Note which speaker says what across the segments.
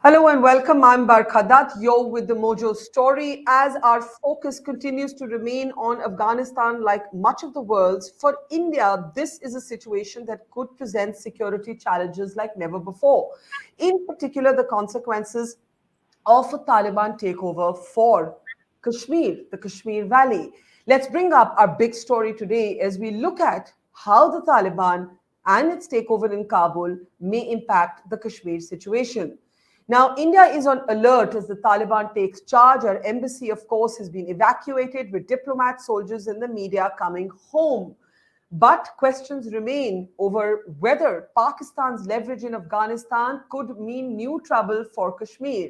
Speaker 1: Hello and welcome. I'm Barkha Dutt. You're with the Mojo Story. As our focus continues to remain on Afghanistan, like much of the world, for India, this is a situation that could present security challenges like never before. In particular, the consequences of a Taliban takeover for Kashmir, the Kashmir Valley. Let's bring up our big story today as we look at how the Taliban and its takeover in Kabul may impact the Kashmir situation. Now, India is on alert as the Taliban takes charge. Our embassy, of course, has been evacuated with diplomats, soldiers, and the media coming home. But questions remain over whether Pakistan's leverage in Afghanistan could mean new trouble for Kashmir.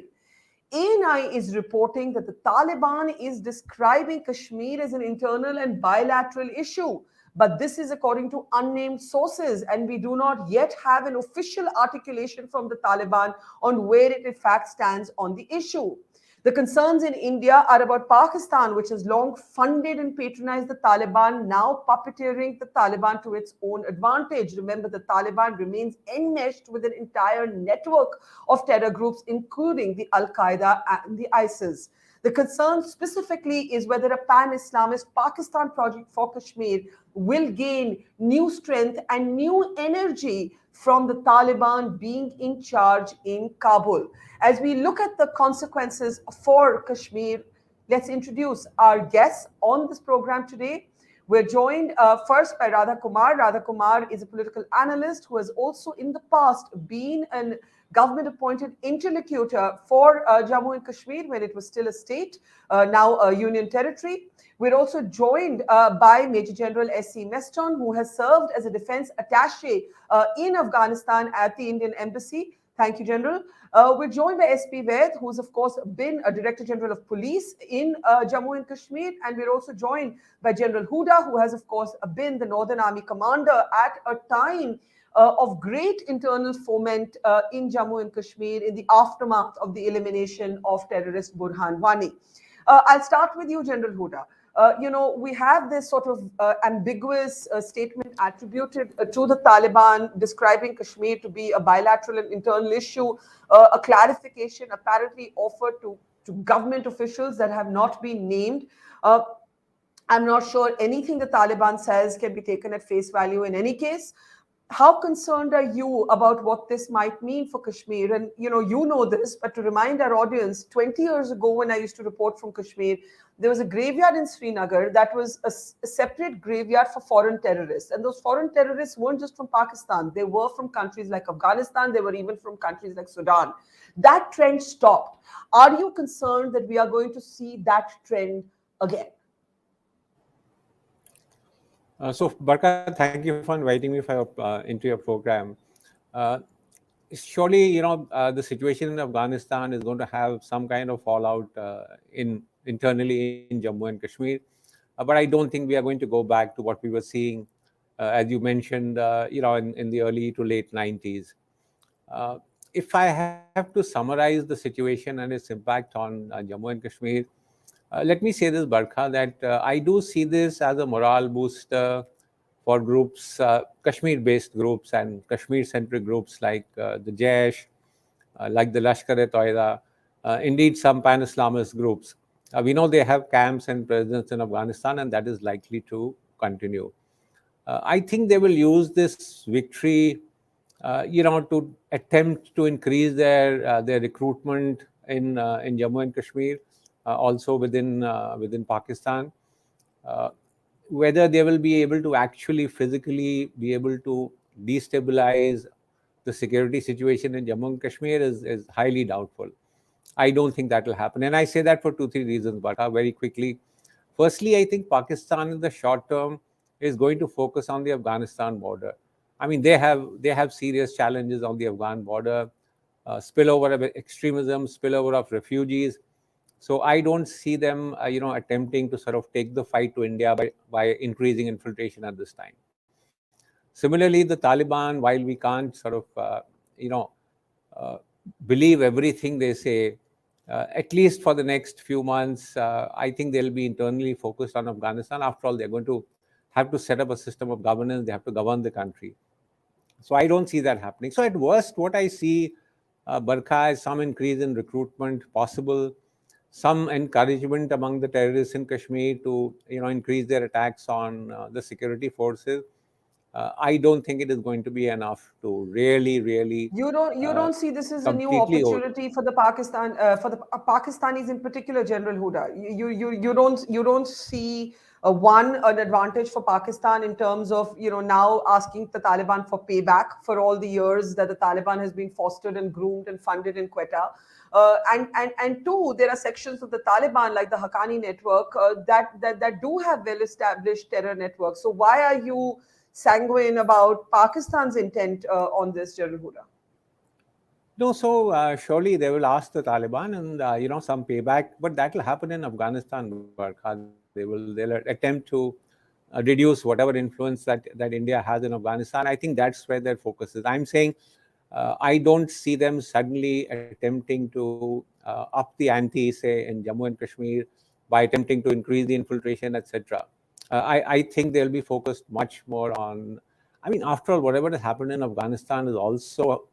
Speaker 1: ANI is reporting that the Taliban is describing Kashmir as an internal and bilateral issue. But this is according to unnamed sources, and we do not yet have an official articulation from the Taliban on where it in fact stands on the issue. The concerns in India are about Pakistan, which has long funded and patronized the Taliban, now puppeteering the Taliban to its own advantage. Remember, the Taliban remains enmeshed with an entire network of terror groups, including the Al-Qaeda and the ISIS. The concern specifically is whether a pan-Islamist Pakistan project for Kashmir will gain new strength and new energy from the Taliban being in charge in Kabul. As we look at the consequences for Kashmir, let's introduce our guests on this program today. We're joined first by Radha Kumar. Radha Kumar is a political analyst who has also in the past been an government-appointed interlocutor for Jammu and Kashmir when it was still a state, now a union territory. We're also joined by Major General S.C. Meston, who has served as a defense attaché in Afghanistan at the Indian Embassy. Thank you, General. We're joined by SP Vaid, who's of course been a Director General of Police in Jammu and Kashmir. And we're also joined by General Hooda, who has of course been the Northern Army Commander at a time of great internal foment in Jammu and Kashmir in the aftermath of the elimination of terrorist Burhan Wani. I'll start with you, General Hooda. We have this sort of ambiguous statement attributed to the Taliban describing Kashmir to be a bilateral and internal issue, a clarification apparently offered to government officials that have not been named. I'm not sure anything the Taliban says can be taken at face value in any case. How concerned are you about what this might mean for Kashmir? And you know this, but to remind our audience, 20 years ago when I used to report from Kashmir, there was a graveyard in Srinagar that was a separate graveyard for foreign terrorists. And those foreign terrorists weren't just from Pakistan. They were from countries like Afghanistan. They were even from countries like Sudan. That trend stopped. Are you concerned that we are going to see that trend again?
Speaker 2: So, Barkha, thank you for inviting me into your program. Surely, the situation in Afghanistan is going to have some kind of fallout internally in Jammu and Kashmir. But I don't think we are going to go back to what we were seeing, as you mentioned, in the early to late 90s. If I have to summarize the situation and its impact on Jammu and Kashmir, let me say this, Barkha, that I do see this as a morale booster for groups, Kashmir-based groups and Kashmir-centric groups like the Jaish, like the Lashkar-e-Toiba, indeed some pan-Islamist groups. We know they have camps and presence in Afghanistan, and that is likely to continue. I think they will use this victory, to attempt to increase their recruitment in Jammu and Kashmir. Also within Pakistan, whether they will be able to actually physically be able to destabilize the security situation in Jammu and Kashmir is highly doubtful. I don't think that will happen, and I say that for 2-3 reasons. But very quickly, firstly, I think Pakistan in the short term is going to focus on the Afghanistan border. I mean, they have serious challenges on the Afghan border, spillover of extremism, spillover of refugees. So I don't see them, attempting to sort of take the fight to India by increasing infiltration at this time. Similarly, the Taliban, while we can't sort of, believe everything they say, at least for the next few months, I think they'll be internally focused on Afghanistan. After all, they're going to have to set up a system of governance. They have to govern the country. So I don't see that happening. So at worst, what I see Barkha has some increase in recruitment possible, some encouragement among the terrorists in Kashmir to increase their attacks on the security forces. I don't think it is going to be enough to really
Speaker 1: You don't
Speaker 2: uh,
Speaker 1: see this as a new
Speaker 2: completely over.
Speaker 1: opportunity for the Pakistanis in particular, General Hooda. You don't see an advantage for Pakistan in terms of now asking the Taliban for payback for all the years that the Taliban has been fostered and groomed and funded in Quetta. And two, there are sections of the Taliban like the Haqqani network that do have well-established terror networks. So why are you sanguine about Pakistan's intent on this, General Hooda?
Speaker 2: No, so surely they will ask the Taliban and some payback, but that will happen in Afghanistan, Barkha. They'll attempt to reduce whatever influence that India has in Afghanistan. I think that's where their focus is. I'm saying I don't see them suddenly attempting to up the ante, say in Jammu and Kashmir, by attempting to increase the infiltration, etc. I think they'll be focused much more on. I mean, after all, whatever has happened in Afghanistan is also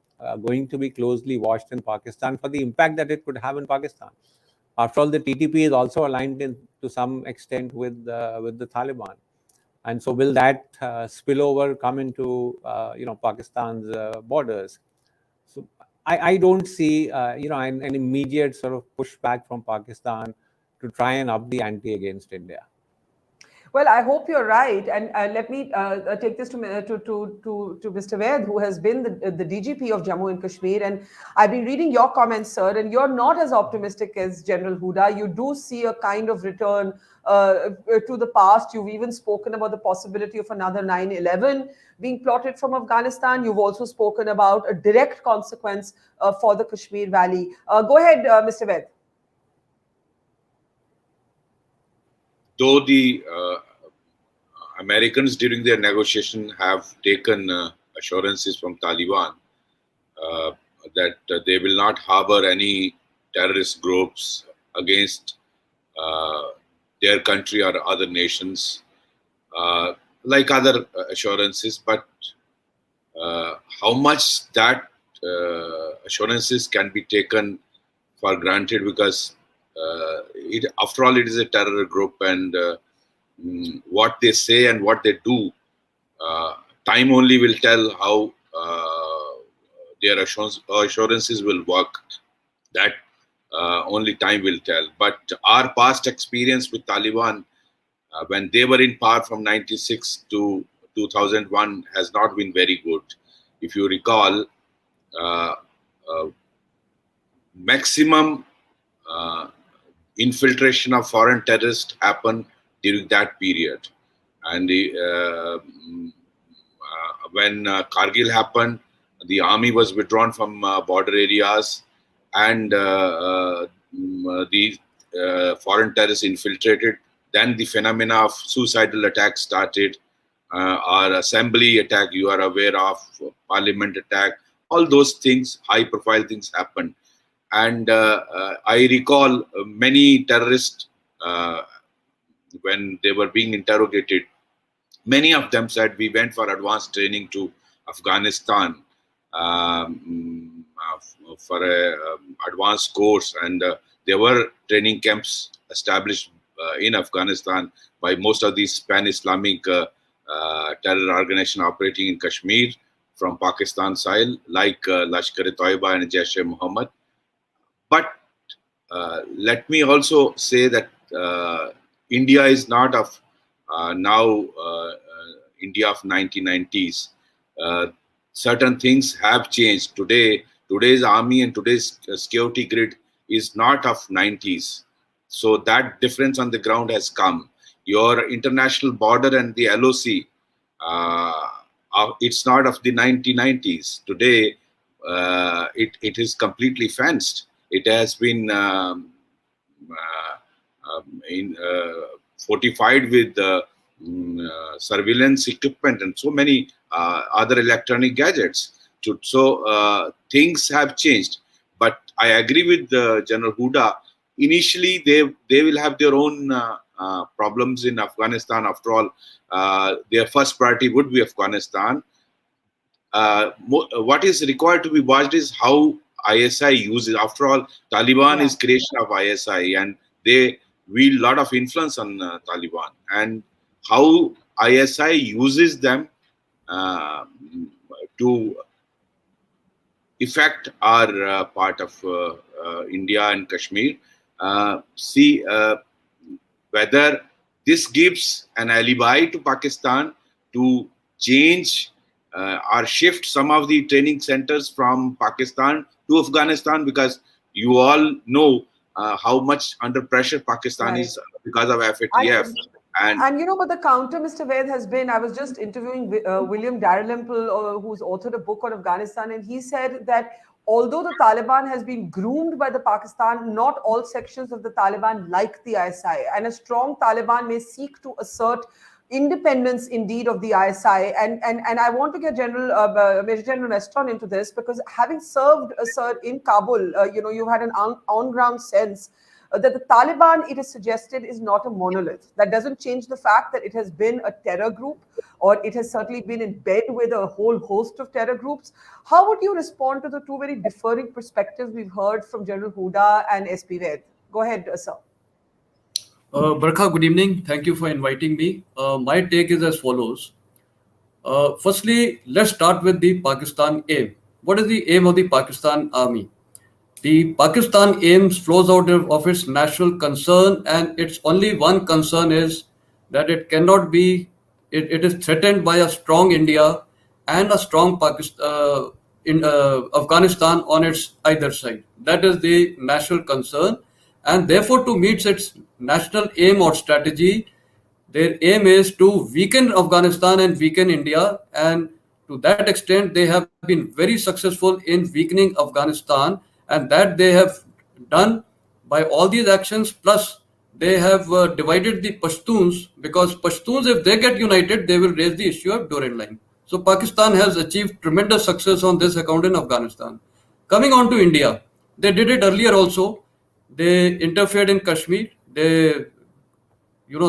Speaker 2: going to be closely watched in Pakistan for the impact that it could have in Pakistan. After all, the TTP is also aligned to some extent with the Taliban, and so will that spillover come into Pakistan's borders? So I don't see an immediate sort of pushback from Pakistan to try and up the ante against India.
Speaker 1: Well, I hope you're right, and let me take this to Mr. Vaid, who has been the DGP of Jammu and Kashmir, and I've been reading your comments, sir, and you're not as optimistic as General Hooda. You do see a kind of return to the past. You've even spoken about the possibility of another 9/11 being plotted from Afghanistan. You've also spoken about a direct consequence for the Kashmir Valley. Go ahead, Mr. Vaid.
Speaker 3: Though the Americans during their negotiation have taken assurances from Taliban that they will not harbor any terrorist groups against their country or other nations, like other assurances, but how much that assurances can be taken for granted, because after all, it is a terror group, and what they say and what they do, time only will tell how their assurances will work. That only time will tell. But our past experience with Taliban, when they were in power from 96 to 2001, has not been very good. If you recall, maximum infiltration of foreign terrorists happened during that period. And when Kargil happened, the army was withdrawn from border areas, and the foreign terrorists infiltrated. Then the phenomena of suicidal attacks started. Our assembly attack, you are aware of, parliament attack, all those things, high profile things happened. And I recall many terrorists, when they were being interrogated, many of them said, we went for advanced training to Afghanistan for an advanced course, and there were training camps established in Afghanistan by most of these pan-Islamic terror organizations operating in Kashmir from Pakistan side, like Lashkar-e-Toiba and Jaish and Muhammad. But let me also say that India is not of now India of 1990s. Certain things have changed. Today's army and today's security grid is not of 90s. So that difference on the ground has come. Your international border and the LOC, it's not of the 1990s. Today, it is completely fenced. It has been fortified with surveillance equipment and so many other electronic gadgets. So things have changed. But I agree with General Hooda. Initially, they will have their own problems in Afghanistan. After all, their first priority would be Afghanistan. What is required to be watched is how ISI uses. After all, Taliban is creation of ISI, and they wield a lot of influence on Taliban. And how ISI uses them to effect our part of India and Kashmir. See whether this gives an alibi to Pakistan to change or shift some of the training centers from Pakistan to Afghanistan, because you all know how much under pressure Pakistan is because of FATF.
Speaker 1: And you know, but the counter, Mr. Vaid, has been, I was just interviewing William Dalrymple, who's authored a book on Afghanistan, and he said that although the Taliban has been groomed by the Pakistan, not all sections of the Taliban like the ISI. And a strong Taliban may seek to assert independence indeed of the ISI. And I want to get Major General Meston into this, because having served sir, in Kabul, you know, you've had an on-ground sense that the Taliban, it is suggested, is not a monolith. That doesn't change the fact that it has been a terror group, or it has certainly been in bed with a whole host of terror groups. How would you respond to the two very differing perspectives we've heard from General Hooda and SP Vaid? Go ahead, sir.
Speaker 4: Barkha, good evening. Thank you for inviting me. My take is as follows. Firstly, let's start with the Pakistan aim. What is the aim of the Pakistan army? The Pakistan aims flows out of its national concern, and its only one concern is that it cannot be, it is threatened by a strong India and a strong Pakistan, Afghanistan on its either side. That is the national concern, and therefore to meet its national aim or strategy, their aim is to weaken Afghanistan and weaken India, and to that extent they have been very successful in weakening Afghanistan, and that they have done by all these actions. Plus they have divided the Pashtuns, because Pashtuns, if they get united, they will raise the issue of Durand Line. So Pakistan has achieved tremendous success on this account in Afghanistan. Coming on to India, they did it earlier also. They interfered in Kashmir. They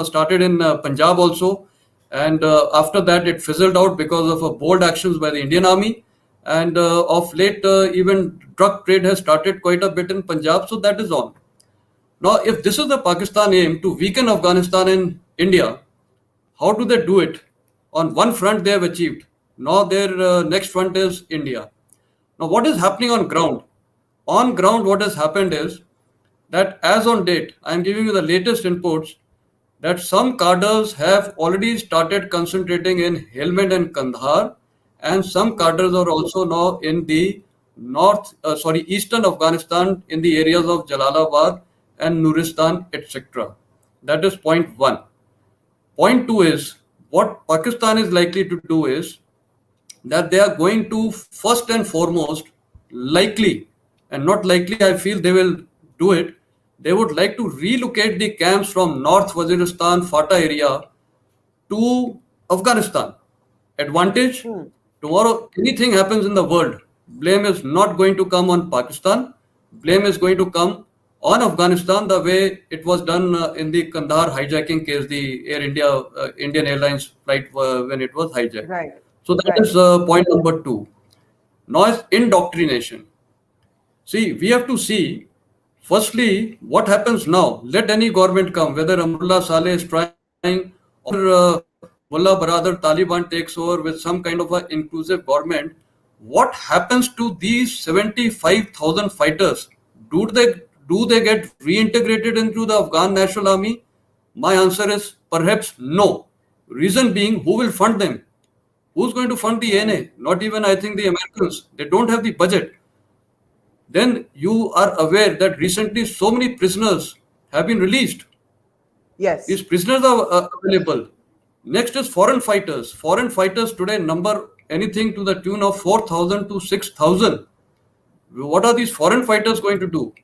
Speaker 4: started in Punjab also, and after that it fizzled out because of bold actions by the Indian army. And of late, even drug trade has started quite a bit in Punjab, so that is on. Now, if this is the Pakistan aim to weaken Afghanistan and India, how do they do it? On one front, they have achieved. Now, their next front is India. Now, what is happening on ground? On ground, what has happened is that as on date, I am giving you the latest inputs, that some cadres have already started concentrating in Helmand and Kandahar, and some cadres are also now in the eastern Afghanistan, in the areas of Jalalabad and Nuristan, etc. That is point one. Point two is, what Pakistan is likely to do is that they are going to first and foremost, likely, and not likely, I feel they will do it, they would like to relocate the camps from North Waziristan, FATA area to Afghanistan. Advantage, tomorrow anything happens in the world, blame is not going to come on Pakistan, blame is going to come on Afghanistan, the way it was done in the Kandahar hijacking case, the Air India, Indian Airlines flight when it was hijacked.
Speaker 1: Right.
Speaker 4: So that is point number two. Now is indoctrination. See, we have to see, firstly, what happens now. Let any government come, whether Amrullah Saleh is trying or Mullah Baradar Taliban takes over with some kind of an inclusive government. What happens to these 75,000 fighters? Do they get reintegrated into the Afghan National Army? My answer is perhaps no. Reason being, who will fund them? Who's going to fund the ANA? Not even, I think, the Americans. They don't have the budget. Then you are aware that recently so many prisoners have been released.
Speaker 1: Yes.
Speaker 4: These prisoners are available. Next is foreign fighters. Foreign fighters today number anything to the tune of 4,000 to 6,000. What are these foreign fighters going to do?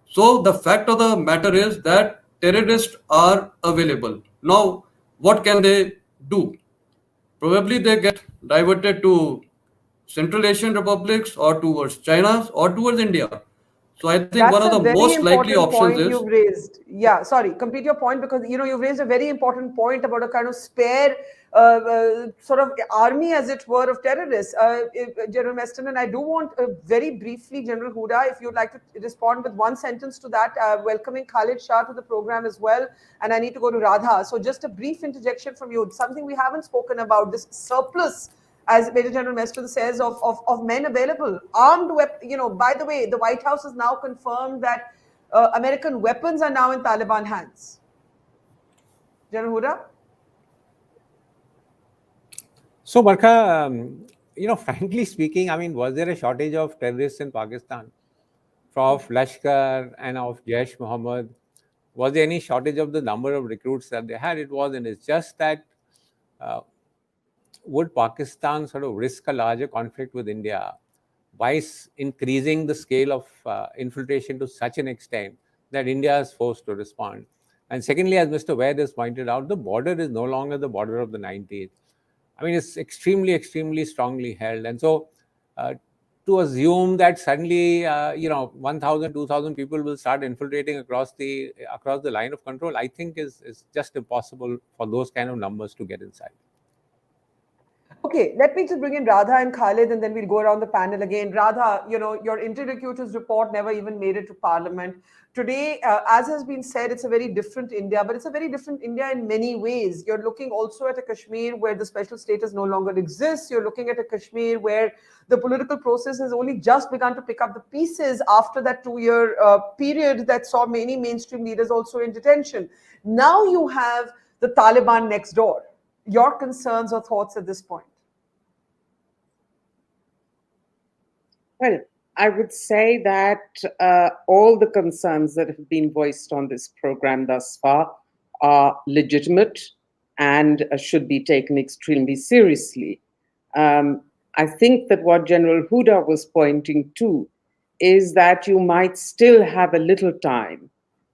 Speaker 4: So the fact of the matter is that terrorists are available. Now, what can they do? Probably they get diverted to Central Asian republics or towards China or towards India. So I think one
Speaker 1: That's
Speaker 4: of
Speaker 1: a
Speaker 4: the
Speaker 1: very
Speaker 4: most likely
Speaker 1: important
Speaker 4: options
Speaker 1: point
Speaker 4: is
Speaker 1: you've raised. Yeah, sorry, complete your point, because you've raised a very important point about a kind of spare sort of army, as it were, of terrorists. General Meston, and I do want very briefly, General Hooda, if you'd like to respond with one sentence to that, welcoming Khalid Shah to the program as well, and I need to go to Radha. So just a brief interjection from you, something we haven't spoken about, this surplus, as Major General Meston says, of men available, armed weapons. By the way, the White House has now confirmed that American weapons are now in Taliban hands. General Hooda?
Speaker 2: So, Barkha, frankly speaking, I mean, was there a shortage of terrorists in Pakistan? Of Lashkar and of Jaish Muhammad? Was there any shortage of the number of recruits that they had? It wasn't. It's just that uh, would Pakistan sort of risk a larger conflict with India by increasing the scale of infiltration to such an extent that India is forced to respond? And secondly, as Mr. Vaid has pointed out, the border is no longer the border of the 90s. I mean, it's extremely, extremely strongly held. And so uh, to assume that suddenly, 1,000, 2,000 people will start infiltrating across the line of control, I think is just impossible for those kind of numbers to get inside.
Speaker 1: Okay, let me just bring in Radha and Khalid, and then we'll go around the panel again. Radha, your interlocutor's report never even made it to Parliament. Today, as has been said, it's a very different India, but it's a very different India in many ways. You're looking also at a Kashmir where the special status no longer exists. You're looking at a Kashmir where the political process has only just begun to pick up the pieces after that 2-year period that saw many mainstream leaders also in detention. Now you have the Taliban next door. Your concerns or thoughts at this point?
Speaker 5: Well, I would say that all the concerns that have been voiced on this program thus far are legitimate and should be taken extremely seriously. I think that what General Hooda was pointing to is that you might still have a little time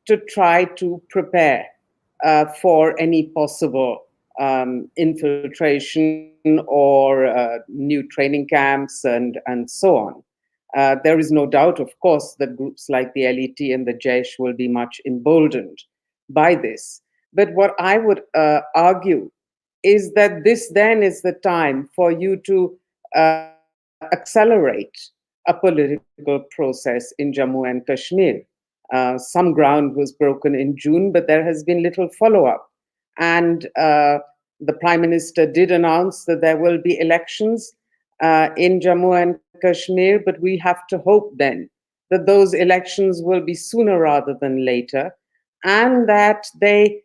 Speaker 5: to try to prepare for any possible infiltration or new training camps and so on. There is no doubt, of course, that groups like the LET and the Jaish will be much emboldened by this. But what I would argue is that this then is the time for you to accelerate a political process in Jammu and Kashmir. Some ground was broken in June, but there has been little follow-up. And the Prime Minister did announce that there will be elections in Jammu and Kashmir, but we have to hope then that those elections will be sooner rather than later, and that they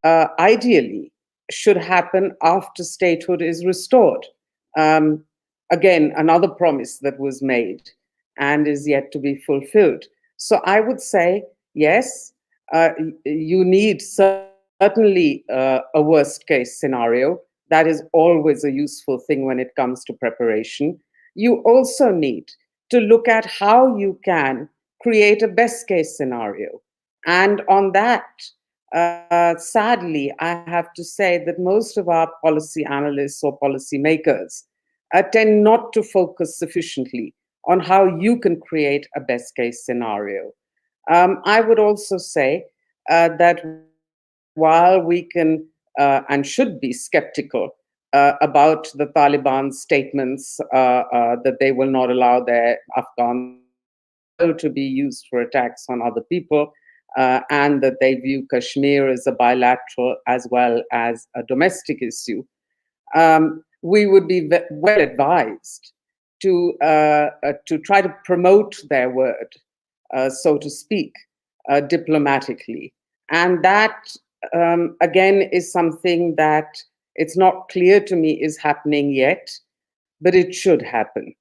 Speaker 5: ideally should happen after statehood is restored. Again, another promise that was made and is yet to be fulfilled. So I would say, yes, you need certainly a worst case scenario. That is always a useful thing when it comes to preparation. You also need to look at how you can create a best case scenario. And on that, sadly, I have to say that most of our policy analysts or policy makers tend not to focus sufficiently on how you can create a best case scenario. I would also say that while we can and should be skeptical about the Taliban statements that they will not allow their Afghan to be used for attacks on other people, and that they view Kashmir as a bilateral as well as a domestic issue, we would be well advised to try to promote their word, so to speak, diplomatically. And that, again, is something that it's not clear to me is happening yet, but it should happen.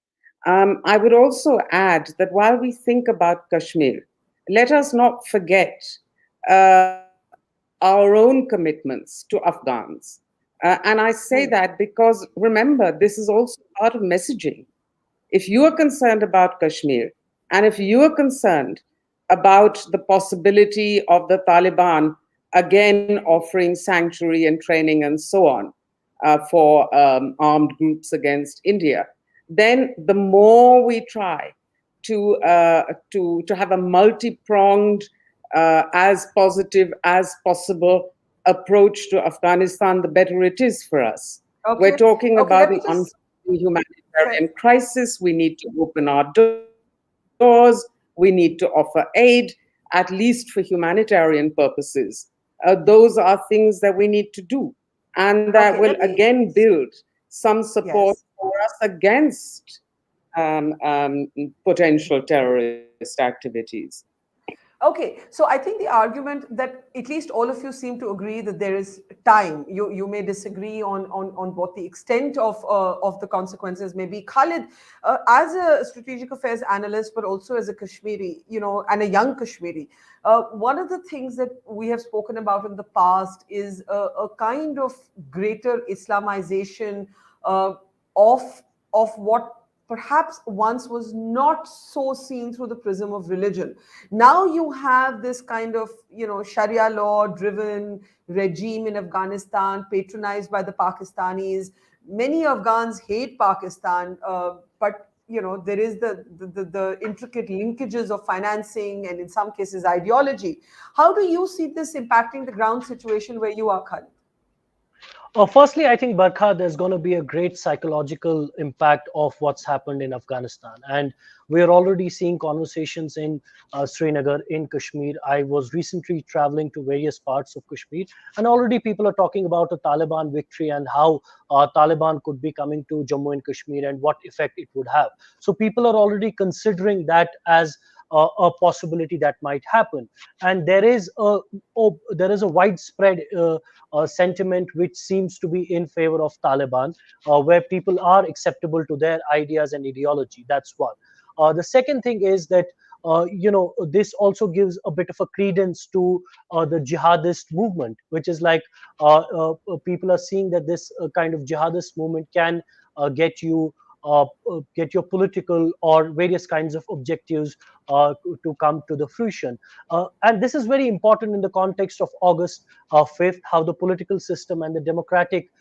Speaker 5: I would also add that while we think about Kashmir, let us not forget our own commitments to Afghans. And I say that because, remember, this is also part of messaging. If you are concerned about Kashmir, and if you are concerned about the possibility of the Taliban again offering sanctuary and training and so on for armed groups against India, then the more we try to have a multi-pronged, as positive as possible approach to Afghanistan, the better it is for us. We're
Speaker 1: Okay.
Speaker 5: talking
Speaker 1: Okay.
Speaker 5: about
Speaker 1: Let
Speaker 5: an
Speaker 1: me just.
Speaker 5: unfolding
Speaker 1: Right.
Speaker 5: humanitarian crisis. We need to open our doors. We need to offer aid, at least for humanitarian purposes. Those are things that we need to do. And that
Speaker 1: Okay.
Speaker 5: will
Speaker 1: Let me.
Speaker 5: again build some support
Speaker 1: Yes.
Speaker 5: for us against potential terrorist activities.
Speaker 1: Okay, so I think the argument that at least all of you seem to agree that there is time. You may disagree on what the extent of the consequences may be. Khalid, as a strategic affairs analyst, but also as a Kashmiri, and a young Kashmiri, one of the things that we have spoken about in the past is a kind of greater Islamization uh, of what perhaps once was not so seen through the prism of religion. Now you have this kind of, Sharia law driven regime in Afghanistan, patronized by the Pakistanis. Many Afghans hate Pakistan, but there is the intricate linkages of financing and in some cases ideology. How do you see this impacting the ground situation where you are, Khalid?
Speaker 6: Firstly, I think, Barkha, there's going to be a great psychological impact of what's happened in Afghanistan. And we are already seeing conversations in Srinagar, in Kashmir. I was recently traveling to various parts of Kashmir, and already people are talking about a Taliban victory and how Taliban could be coming to Jammu and Kashmir and what effect it would have. So people are already considering that as a possibility that might happen. And there is a widespread sentiment which seems to be in favor of Taliban, where people are acceptable to their ideas and ideology. That's one. The second thing is that this also gives a bit of a credence to the jihadist movement, which is like people are seeing that this kind of jihadist movement can get your political or various kinds of objectives to come to the fruition. And this is very important in the context of August 5th, how the political system and the democratic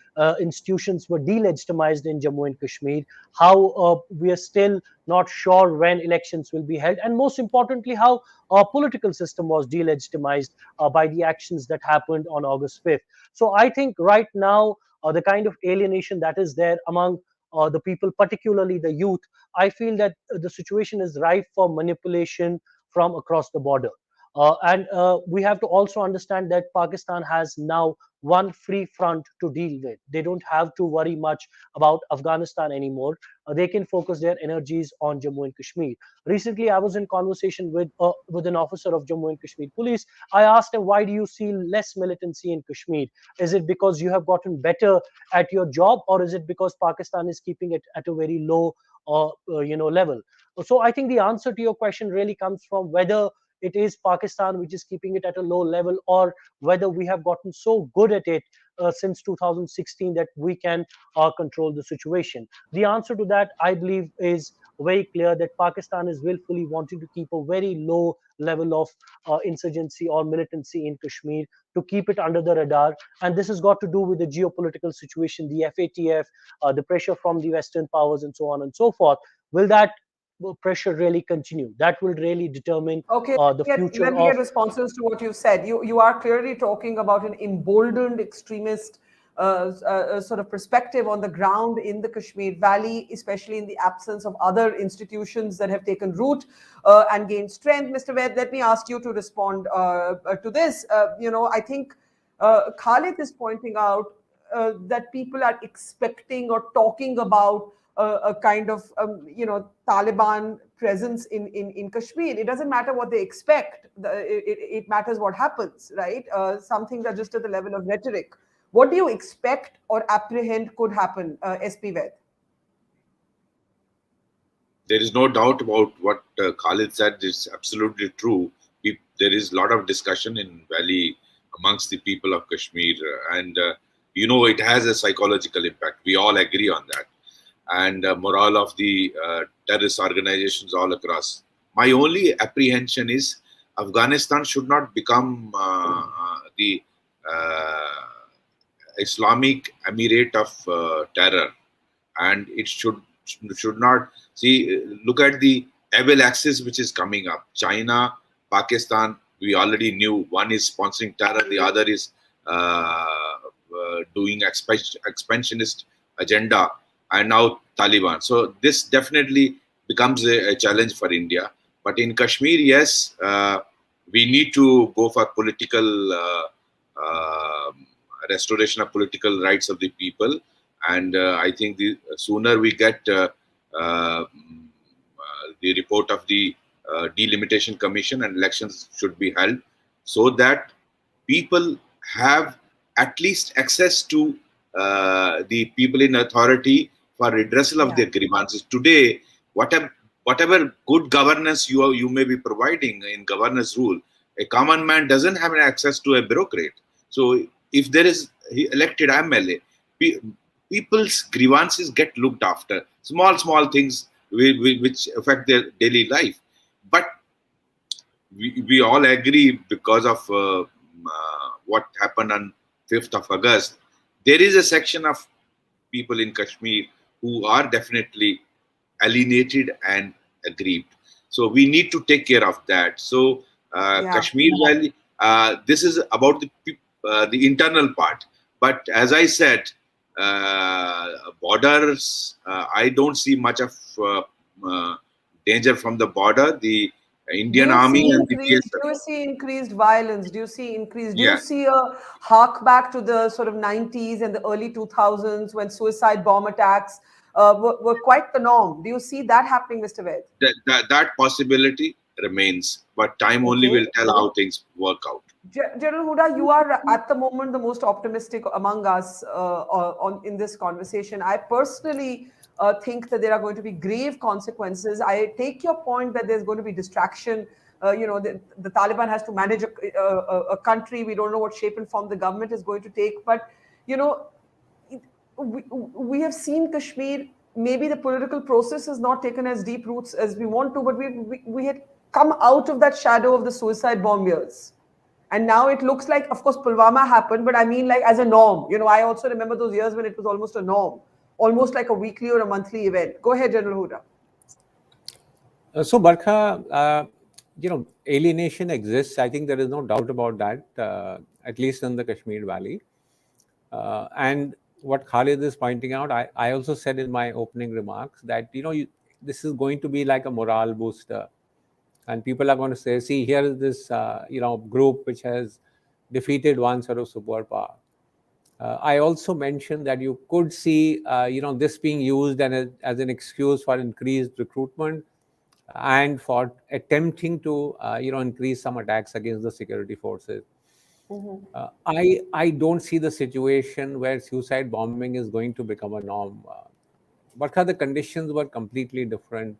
Speaker 6: institutions were delegitimized in Jammu and Kashmir, how we are still not sure when elections will be held, and most importantly, how our political system was delegitimized by the actions that happened on August 5th. So I think right now, the kind of alienation that is there among the people, particularly the youth, I feel that the situation is ripe for manipulation from across the border. And we have to also understand that Pakistan has now one free front to deal with. They don't have to worry much about Afghanistan anymore. They can focus their energies on Jammu and Kashmir. Recently, I was in conversation with an officer of Jammu and Kashmir Police. I asked him, "Why do you see less militancy in Kashmir? Is it because you have gotten better at your job, or is it because Pakistan is keeping it at a very low, level?" So I think the answer to your question really comes from whether it is Pakistan which is keeping it at a low level, or whether we have gotten so good at it since 2016 that we can control the situation. The answer to that, I believe, is very clear, that Pakistan is willfully wanting to keep a very low level of insurgency or militancy in Kashmir, to keep it under the radar. And this has got to do with the geopolitical situation, the FATF, the pressure from the Western powers, and so on and so forth. Will that pressure really continue? That will really determine
Speaker 1: Okay,
Speaker 6: the
Speaker 1: let
Speaker 6: future
Speaker 1: me get
Speaker 6: of.
Speaker 1: responses to what you've said. You are clearly talking about an emboldened extremist sort of perspective on the ground in the Kashmir Valley, especially in the absence of other institutions that have taken root and gained strength. Mr. Vaid, let me ask you to respond to this. I think Khalid is pointing out that people are expecting or talking about a kind of Taliban presence in Kashmir. It doesn't matter what they expect. It matters what happens, right? Some things are just at the level of rhetoric. What do you expect or apprehend could happen, SP Vaid?
Speaker 3: There is no doubt about what Khalid said is absolutely true. There is a lot of discussion in Valley amongst the people of Kashmir, and it has a psychological impact. We all agree on that, and morale of the terrorist organizations all across. My only apprehension is Afghanistan should not become the Islamic Emirate of terror, and it should not see. Look at the evil axis which is coming up. China, Pakistan, we already knew one is sponsoring terror, the other is doing expansionist agenda, and now Taliban. So this definitely becomes a challenge for India. But in Kashmir, yes, we need to go for political restoration of political rights of the people. And I think the sooner we get the report of the delimitation commission, and elections should be held so that people have at least access to the people in authority for redressal of their grievances. Today, whatever good governance you may be providing in governance rule, a common man doesn't have access to a bureaucrat. So if there is elected MLA, people's grievances get looked after. Small things which affect their daily life. But we all agree, because of what happened on 5th of August, there is a section of people in Kashmir who are definitely alienated and aggrieved. So we need to take care of that. So Kashmir Valley, this is about the internal part. But as I said, borders, I don't see much of danger from the border. The Indian Army and the
Speaker 1: BSF. Do you see increased violence? Do you see increased? Do you see a hark back to the sort of 90s and the early 2000s when suicide bomb attacks were quite the norm? Do you see that happening, Mr. Vaid?
Speaker 3: That possibility remains, but time only will tell how things work out.
Speaker 1: General Hooda, you are at the moment the most optimistic among us in this conversation. I personally think that there are going to be grave consequences. I take your point that there's going to be distraction. The Taliban has to manage a country. We don't know what shape and form the government is going to take. But, we have seen Kashmir, maybe the political process has not taken as deep roots as we want to, but we had come out of that shadow of the suicide bomb years. And now it looks like, of course, Pulwama happened, but I mean like as a norm. I also remember those years when it was almost a norm, almost like a weekly or a monthly event. Go ahead, General Hooda.
Speaker 2: So, Barkha, alienation exists. I think there is no doubt about that, at least in the Kashmir Valley. And what Khalid is pointing out, I also said in my opening remarks that, this is going to be like a morale booster. And people are going to say, see, here is this, group which has defeated one sort of superpower. I also mentioned that you could see, this being used as an excuse for increased recruitment and for attempting to, increase some attacks against the security forces. I don't see the situation where suicide bombing is going to become a norm. But the conditions were completely different.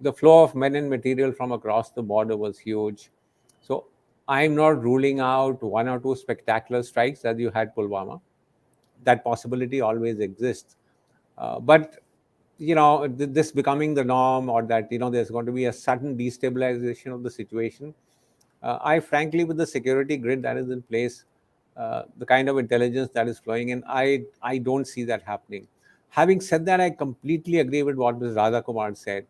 Speaker 2: The flow of men and material from across the border was huge. So I'm not ruling out one or two spectacular strikes as you had Pulwama. That possibility always exists. But, this becoming the norm, or that, there's going to be a sudden destabilization of the situation. I frankly, with the security grid that is in place, the kind of intelligence that is flowing in, I don't see that happening. Having said that, I completely agree with what Ms. Radha Kumar said.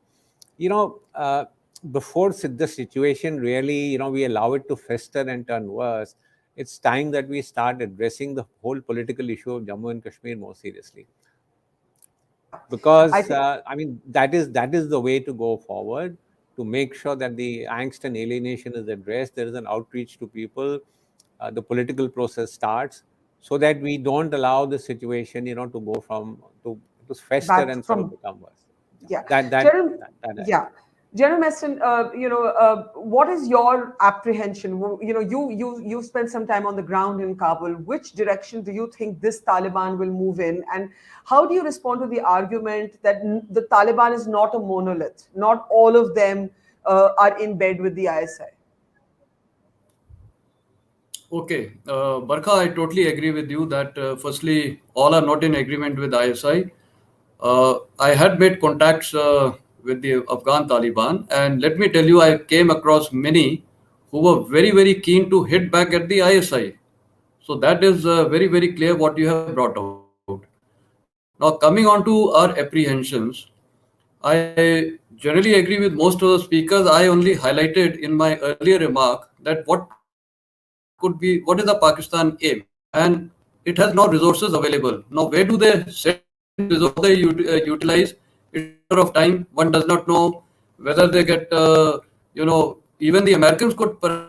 Speaker 2: Before the situation really, we allow it to fester and turn worse, it's time that we start addressing the whole political issue of Jammu and Kashmir more seriously. Because, that is the way to go forward, to make sure that the angst and alienation is addressed. There is an outreach to people. The political process starts, so that we don't allow the situation, to go to fester and sort of become worse.
Speaker 1: General Meston, what is your apprehension? You've spent some time on the ground in Kabul. Which direction do you think this Taliban will move in? And how do you respond to the argument that the Taliban is not a monolith? Not all of them are in bed with the ISI.
Speaker 4: Okay, Barkha, I totally agree with you that firstly, all are not in agreement with ISI. I had made contacts with the Afghan Taliban, and let me tell you, I came across many who were very, very keen to hit back at the ISI. So that is very, very clear what you have brought out. Now, coming on to our apprehensions, I generally agree with most of the speakers. I only highlighted in my earlier remark that what is the Pakistan aim? And it has no resources available. Now, where do they send these resources? How they utilize? It's a matter of time. One does not know whether they get, even the Americans could perhaps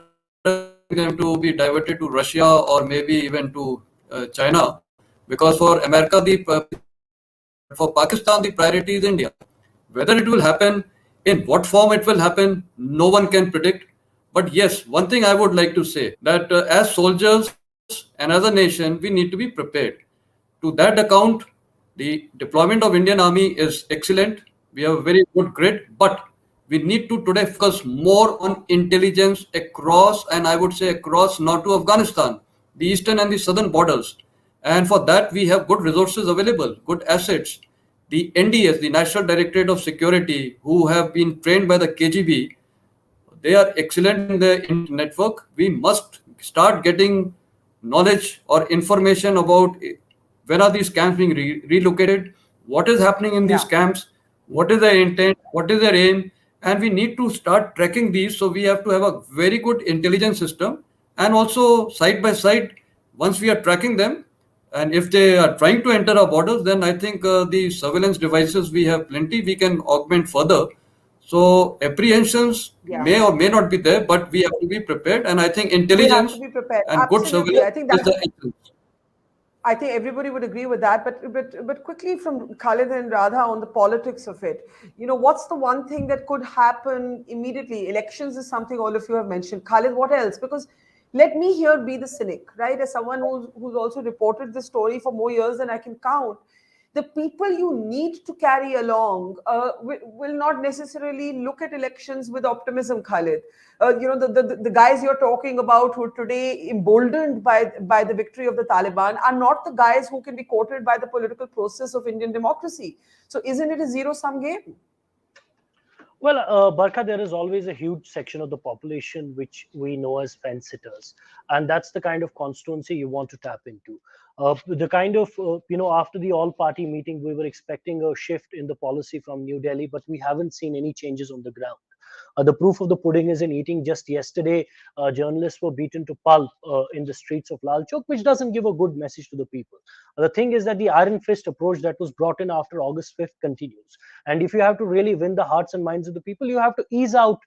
Speaker 4: them to be diverted to Russia or maybe even to China, because for America the priority is China, but for Pakistan the priority is India. Whether it will happen, in what form it will happen, no one can predict. But yes, one thing I would like to say that as soldiers and as a nation, we need to be prepared. To that account, the deployment of Indian Army is excellent. We have a very good grid, but we need to today focus more on intelligence across, and I would say across, not to Afghanistan, the eastern and the southern borders. And for that, we have good resources available, good assets. The NDS, the National Directorate of Security, who have been trained by the KGB, they are excellent in the network. We must start getting knowledge or information about when are these camps being relocated, what is happening in these
Speaker 1: Yeah.
Speaker 4: camps, what is their intent, what is their aim, and we need to start tracking these. So we have to have a very good intelligence system, and also side by side, once we are tracking them, and if they are trying to enter our borders, then I think the surveillance devices we have plenty. We can augment further. So apprehensions
Speaker 1: Yeah.
Speaker 4: may or may not be there, but we have to be prepared. And I think
Speaker 1: We have to
Speaker 4: intelligence
Speaker 1: be prepared.
Speaker 4: and good
Speaker 1: Absolutely.
Speaker 4: surveillance
Speaker 1: I think
Speaker 4: is
Speaker 1: that's
Speaker 4: the essence.
Speaker 1: I think everybody would agree with that, but quickly from Khalid and Radha on the politics of it. What's the one thing that could happen immediately? Elections is something all of you have mentioned. Khalid, what else? Because let me here be the cynic, right? As someone who's also reported this story for more years than I can count, the people you need to carry along will not necessarily look at elections with optimism, Khalid. The guys you're talking about who are today emboldened by the victory of the Taliban are not the guys who can be quoted by the political process of Indian democracy. So isn't it a zero-sum game?
Speaker 6: Well, Barkha, there is always a huge section of the population which we know as fence sitters, and that's the kind of constituency you want to tap into. The kind of, after the all-party meeting, we were expecting a shift in the policy from New Delhi, but we haven't seen any changes on the ground. The proof of the pudding is in eating. Just yesterday, journalists were beaten to pulp in the streets of Lal Chowk, which doesn't give a good message to the people. The thing is that the iron fist approach that was brought in after August 5th continues. And if you have to really win the hearts and minds of the people, you have to ease out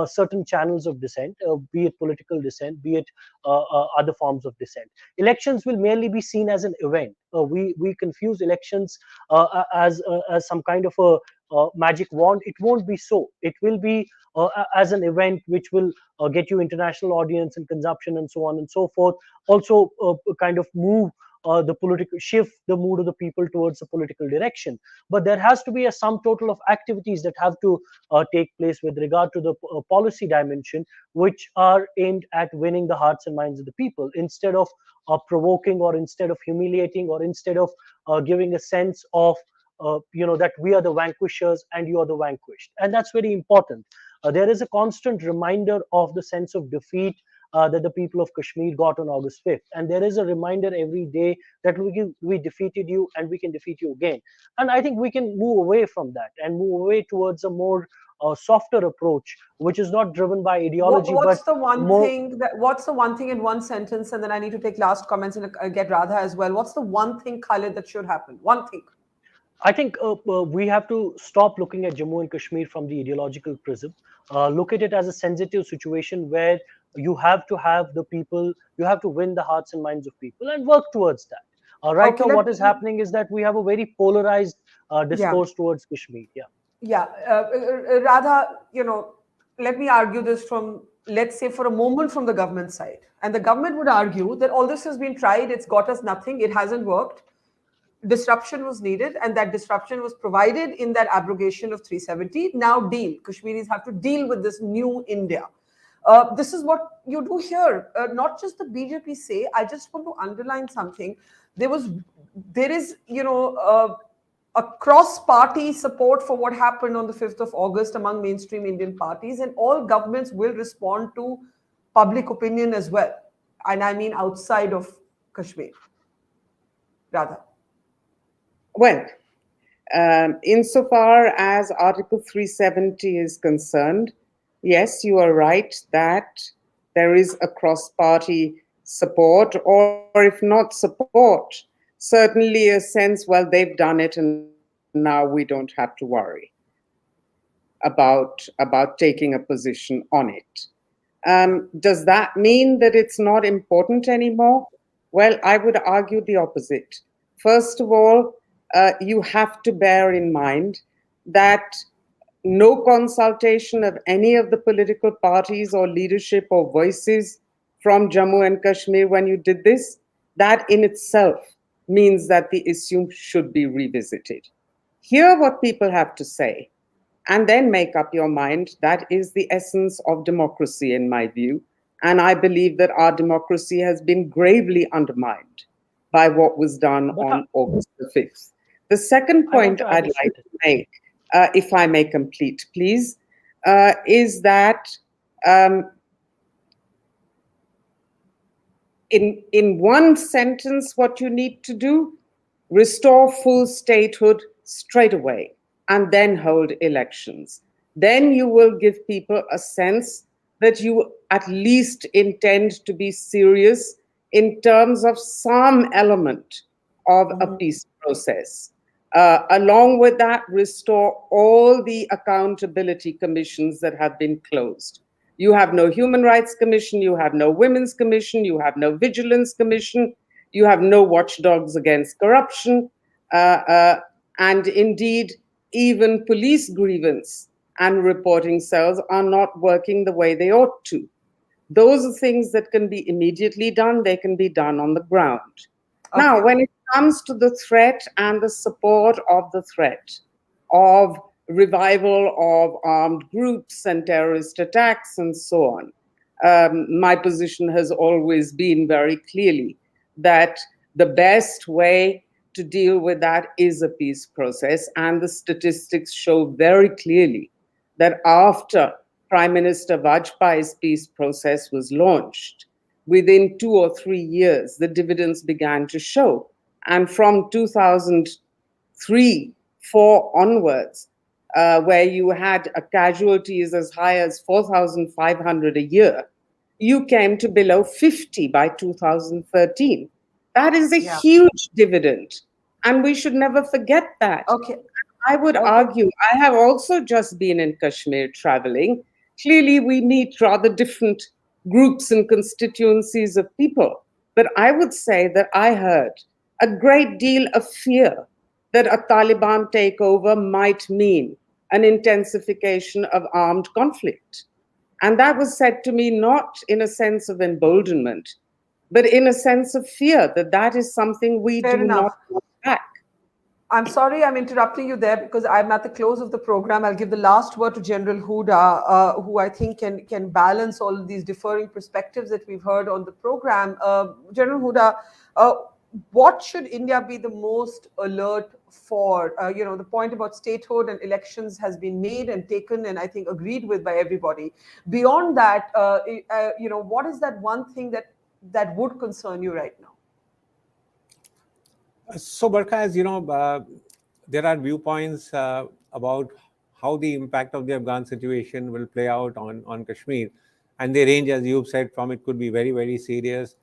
Speaker 6: certain channels of dissent, be it political dissent, be it other forms of dissent. Elections will merely be seen as an event. We confuse elections as some kind of a magic wand. It won't be so. It will be as an event which will get you international audience and consumption and so on and so forth. Also, kind of move the political shift the mood of the people towards a political direction. But there has to be a sum total of activities that have to take place with regard to the policy dimension, which are aimed at winning the hearts and minds of the people instead of provoking, or instead of humiliating, or instead of giving a sense of that we are the vanquishers and you are the vanquished. And that's very important. There is a constant reminder of the sense of defeat that the people of Kashmir got on August 5th. And there is a reminder every day that we defeated you and we can defeat you again. And I think we can move away from that and move away towards a more softer approach, which is not driven by ideology, but more.
Speaker 1: What's the one thing in one sentence, and then I need to take last comments and get Radha as well. What's the one thing, Khalid, that should happen? One thing.
Speaker 6: I think we have to stop looking at Jammu and Kashmir from the ideological prism. Look at it as a sensitive situation where you have to have the people, you have to win the hearts and minds of people and work towards that. Right
Speaker 1: Okay,
Speaker 6: now, what is happening is that we have a very polarized
Speaker 1: yeah.
Speaker 6: discourse towards Kashmir. Yeah.
Speaker 1: Yeah. Radha, let me argue this from, let's say, for a moment from the government side. And the government would argue that all this has been tried, it's got us nothing, it hasn't worked. Disruption was needed, and that disruption was provided in that abrogation of 370. Now deal. Kashmiris have to deal with this new India. This is what you do here. Not just the BJP say. I just want to underline something. There is, a cross-party support for what happened on the 5th of August among mainstream Indian parties, and all governments will respond to public opinion as well. And I mean outside of Kashmir. Radha.
Speaker 5: Well, Insofar as Article 370 is concerned, yes, you are right that there is a cross-party support, or if not support, certainly a sense, well, they've done it and now we don't have to worry about taking a position on it. Does that mean that it's not important anymore? Well, I would argue the opposite. First of all, you have to bear in mind that no consultation of any of the political parties or leadership or voices from Jammu and Kashmir when you did this, that in itself means that the issue should be revisited. Hear what people have to say and then make up your mind. That is the essence of democracy, in my view. And I believe that our democracy has been gravely undermined by what was done on August the 5th. The second point I'd like to make, if I may complete, please, is that in one sentence, what you need to do, restore full statehood straight away and then hold elections. Then you will give people a sense that you at least intend to be serious in terms of some element of a peace process. Along with that, restore all the accountability commissions that have been closed. You have no Human Rights Commission, you have no Women's Commission, you have no Vigilance Commission, you have no watchdogs against corruption, and indeed, even police grievance and reporting cells are not working the way they ought to. Those are things that can be immediately done, they can be done on the ground. Okay. Now, when it comes to the threat and the support of the threat of revival of armed groups and terrorist attacks and so on, my position has always been very clearly that the best way to deal with that is a peace process. And the statistics show very clearly that after Prime Minister Vajpayee's peace process was launched, within 2 or 3 years, the dividends began to show. And from 2003-4 onwards, where you had casualties as high as 4,500 a year, you came to below 50 by 2013. That is a huge dividend, and we should never forget that.
Speaker 1: Okay.
Speaker 5: I would argue, I have also just been in Kashmir traveling. Clearly, we meet rather different groups and constituencies of people. But I would say that I heard a great deal of fear that a Taliban takeover might mean an intensification of armed conflict. And that was said to me not in a sense of emboldenment, but in a sense of fear, that that is something we do not want back.
Speaker 1: I'm sorry I'm interrupting you there because I'm at the close of the program. I'll give the last word to General Hooda, who I think can balance all of these differing perspectives that we've heard on the program. General Hooda, what should India be the most alert for? The point about statehood and elections has been made and taken and I think agreed with by everybody. Beyond that, what is that one thing that would concern you right now?
Speaker 2: So, Barkha, as you know, there are viewpoints about how the impact of the Afghan situation will play out on Kashmir. And they range, as you've said, from it could be very, very serious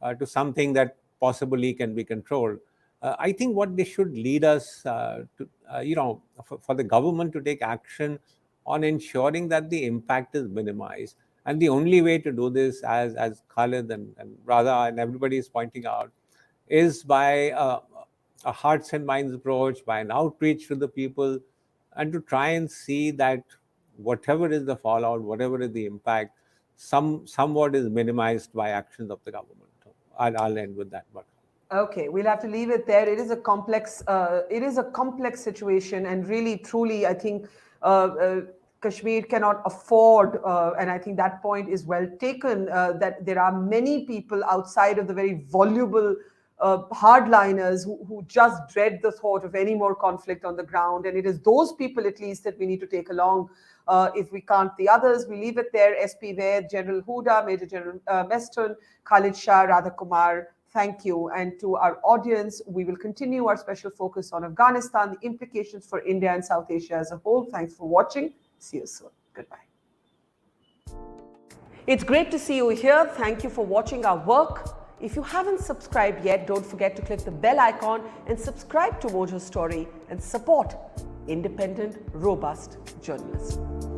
Speaker 2: to something that possibly can be controlled. I think what this should lead us to, for the government to take action on ensuring that the impact is minimized. And the only way to do this, as Khalid and Radha and everybody is pointing out, is by a hearts and minds approach, by an outreach to the people, and to try and see that whatever is the fallout, whatever is the impact, somewhat is minimized by actions of the government. I'll end with that. But
Speaker 1: okay, we'll have to leave it there. It is a complex situation, and really, truly, I think Kashmir cannot afford, and I think that point is well taken, that there are many people outside of the very voluble hardliners who just dread the thought of any more conflict on the ground. And it is those people, at least, that we need to take along. If we can't the others, we leave it there. SP Vaid, General Hooda, Major General Meston, Khalid, Shah, Radha, Kumar, Thank you. And to our audience, we will continue our special focus on Afghanistan, the implications for India and South Asia as a whole. Thanks for watching. See you soon. Goodbye. It's great to see you here. Thank you for watching our work. If you haven't subscribed yet, don't forget to click the bell icon and subscribe to Mojo Story and support independent, robust journalism.